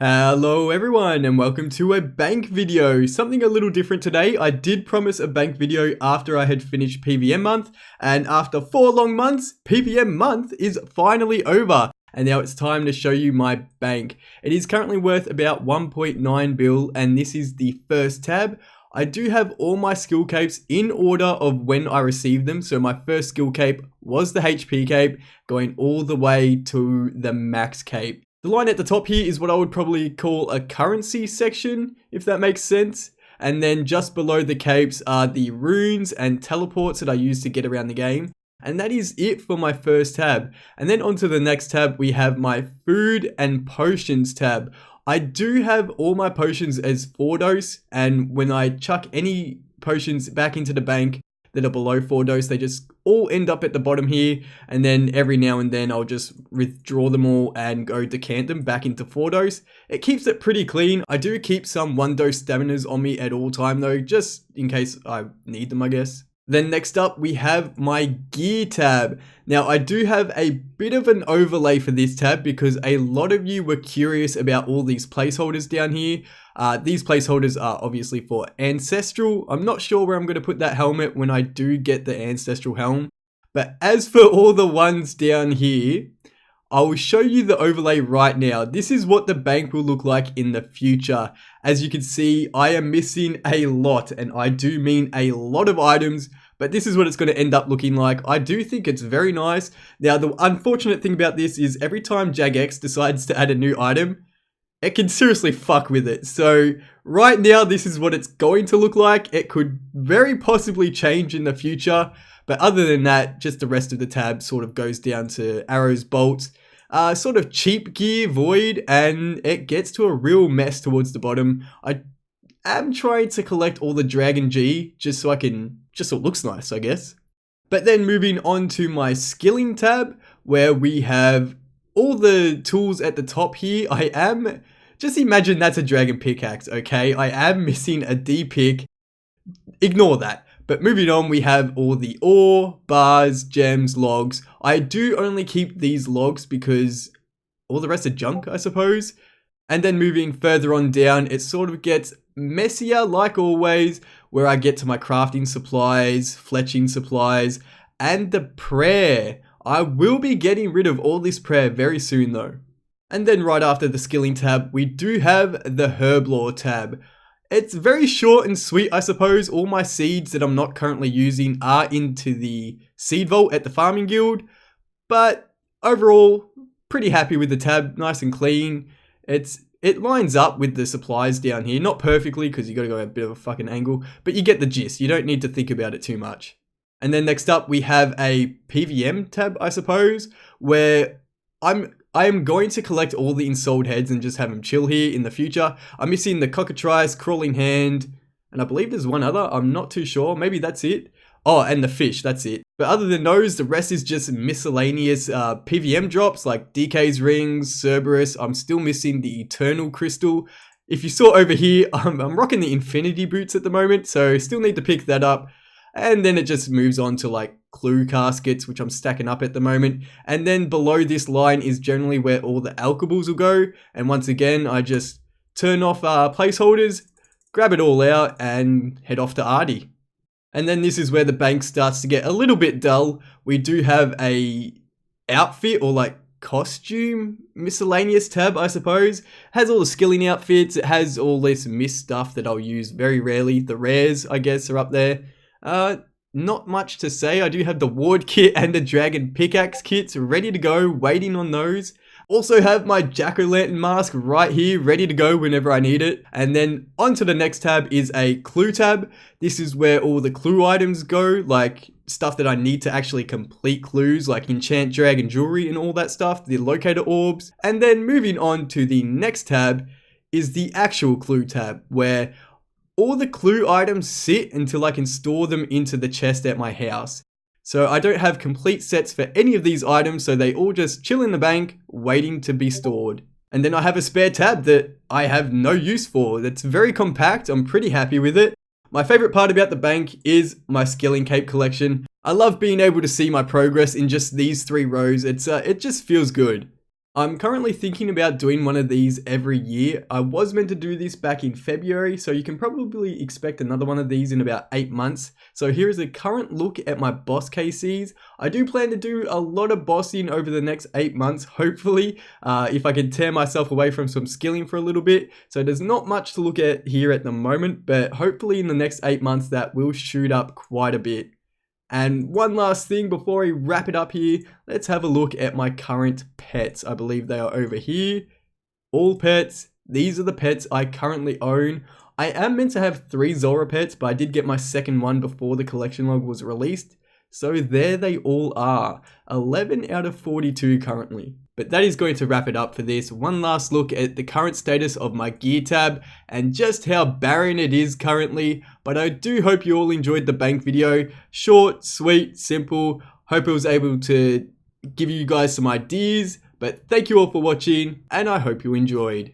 Hello everyone and welcome to a bank video. Something a little different today. I did promise a bank video after I had finished PVM month, and after 4 long months, PVM month is finally over. And now it's time to show you my bank. It is currently worth about 1.9 bill, and this is the first tab. I do have all my skill capes in order of when I received them. So my first skill cape was the HP cape, going all the way to the max cape. The line at the top here is what I would probably call a currency section, if that makes sense. And then just below the capes are the runes and teleports that I use to get around the game. And that is it for my first tab. And then onto the next tab, we have my food and potions tab. I do have all my potions as 4 dose, and when I chuck any potions back into the bank that are below 4 dose, they just all end up at the bottom here, and then every now and then I'll just withdraw them all and go decant them back into 4 dose. It keeps it pretty clean. I do keep some 1 dose staminas on me at all time though, just in case I need them, I guess. Then next up we have my gear tab. Now I do have a bit of an overlay for this tab because a lot of you were curious about all these placeholders down here. These placeholders are obviously for Ancestral. I'm not sure where I'm going to put that helmet when I do get the Ancestral helm. But as for all the ones down here, I will show you the overlay right now. This is what the bank will look like in the future. As you can see, I am missing a lot, and I do mean a lot of items, but this is what it's going to end up looking like. I do think it's very nice. Now, the unfortunate thing about this is every time Jagex decides to add a new item, it can seriously fuck with it. So right now, this is what it's going to look like. It could very possibly change in the future, but other than that, just the rest of the tab sort of goes down to arrows, bolts, sort of cheap gear, void, and it gets to a real mess towards the bottom. I am trying to collect all the Dragon G just so it looks nice, I guess. But then moving on to my skilling tab, where we have all the tools at the top here. Just imagine that's a dragon pickaxe, okay? I am missing a D pick. Ignore that. But moving on, we have all the ore, bars, gems, logs. I do only keep these logs because all the rest are junk, I suppose. And then moving further on down, it sort of gets messier like always, where I get to my crafting supplies, fletching supplies, and the prayer. I will be getting rid of all this prayer very soon though. And then right after the skilling tab, we do have the herblore tab. It's very short and sweet, I suppose. All my seeds that I'm not currently using are into the seed vault at the farming guild. But overall, pretty happy with the tab. Nice and clean. It lines up with the supplies down here. Not perfectly because you got to go at a bit of a fucking angle. But you get the gist. You don't need to think about it too much. And then next up, we have a Pvm tab, I suppose, where I am going to collect all the ensouled heads and just have them chill here in the future. I'm missing the cockatrice, crawling hand, and I believe there's one other. I'm not too sure. Maybe that's it. Oh, and the fish. That's it. But other than those, the rest is just miscellaneous PVM drops like DK's rings, Cerberus. I'm still missing the Eternal Crystal. If you saw over here, I'm rocking the Infinity Boots at the moment, so still need to pick that up. And then it just moves on to like clue caskets, which I'm stacking up at the moment. And then below this line is generally where all the alchables will go. And once again, I just turn off placeholders, grab it all out, and head off to Artie. And then this is where the bank starts to get a little bit dull. We do have a outfit or like costume miscellaneous tab, I suppose. It has all the skilling outfits. It has all this mist stuff that I'll use very rarely. The rares, I guess, are up there. Not much to say. I do have the ward kit and the dragon pickaxe kits ready to go, waiting on those. Also have my jack-o'-lantern mask right here, ready to go whenever I need it. And then onto the next tab is a clue tab. This is where all the clue items go, like stuff that I need to actually complete clues, like enchant dragon jewelry and all that stuff, the locator orbs. And then moving on to the next tab is the actual clue tab, where all the clue items sit until I can store them into the chest at my house. So I don't have complete sets for any of these items, so they all just chill in the bank, waiting to be stored. And then I have a spare tab that I have no use for. That's very compact. I'm pretty happy with it. My favorite part about the bank is my skilling cape collection. I love being able to see my progress in just these 3 rows. It just feels good. I'm currently thinking about doing one of these every year. I was meant to do this back in February, so you can probably expect another one of these in about 8 months. So here is a current look at my boss KCs. I do plan to do a lot of bossing over the next 8 months, hopefully, if I can tear myself away from some skilling for a little bit. So there's not much to look at here at the moment, but hopefully in the next 8 months that will shoot up quite a bit. And one last thing before we wrap it up here, let's have a look at my current pets. I believe they are over here. All pets. These are the pets I currently own. I am meant to have 3 Zora pets, but I did get my second one before the collection log was released. So there they all are. 11 out of 42 currently. But that is going to wrap it up for this. One last look at the current status of my gear tab and just how barren it is currently. But I do hope you all enjoyed the bank video. Short, sweet, simple. Hope I was able to give you guys some ideas. But thank you all for watching and I hope you enjoyed.